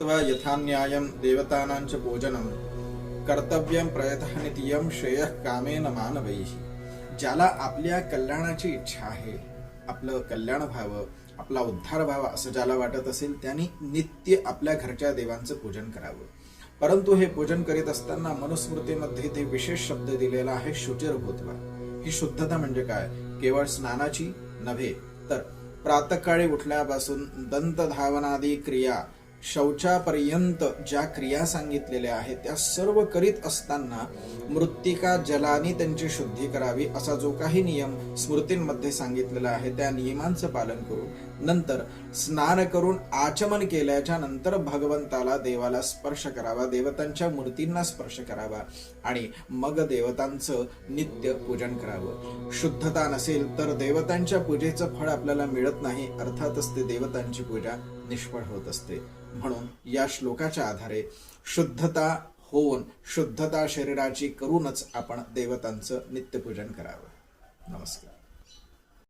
कृत्वा यथा न्यायं देवतानां च पूजनं कर्तव्यं प्रयतः नित्यं श्रेयः कामेन मानवैः। ज्याला आपल्या कल्याणाची इच्छा आहे, आपलं कल्याण व्हावं, आपला उद्धार व्हावा असं ज्याला वाटत असेल त्यांनी नित्य आपल्या घरच्या देवांचं पूजन करावं। परंतु हे पूजन करीत असताना मनुस्मृतीमध्ये ते विशेष शब्द दिलेला आहे, शुचिर भूत्वा। ही शुद्धता म्हणजे काय? केवळ स्नानाची नव्हे तर प्रातःकाळी उठल्यापासून दंतधावनादी क्रिया, शौचापर्यंत ज्या क्रिया सांगितलेल्या आहेत त्या सर्व करीत असताना मृत्तिका जलाने त्यांची शुद्धी करावी असा जो काही नियम स्मृतींमध्ये सांगितलेला आहे त्या नियमांचं पालन करून नंतर स्नान करून आचमन केल्याच्या नंतर भगवंताला देवाला स्पर्श करावा, देवतांच्या मूर्तींना स्पर्श करावा आणि मग देवतांचं नित्य पूजन करावं। शुद्धता नसेल तर देवतांच्या पूजेचं फळ आपल्याला मिळत नाही, अर्थातच ते देवतांची पूजा निष्फळ होत असते। म्हणून या श्लोकाच्या आधारे शुद्धता होऊन शुद्धता शरीराची करूनच आपण देवतांचं नित्यपूजन करावं। नमस्कार।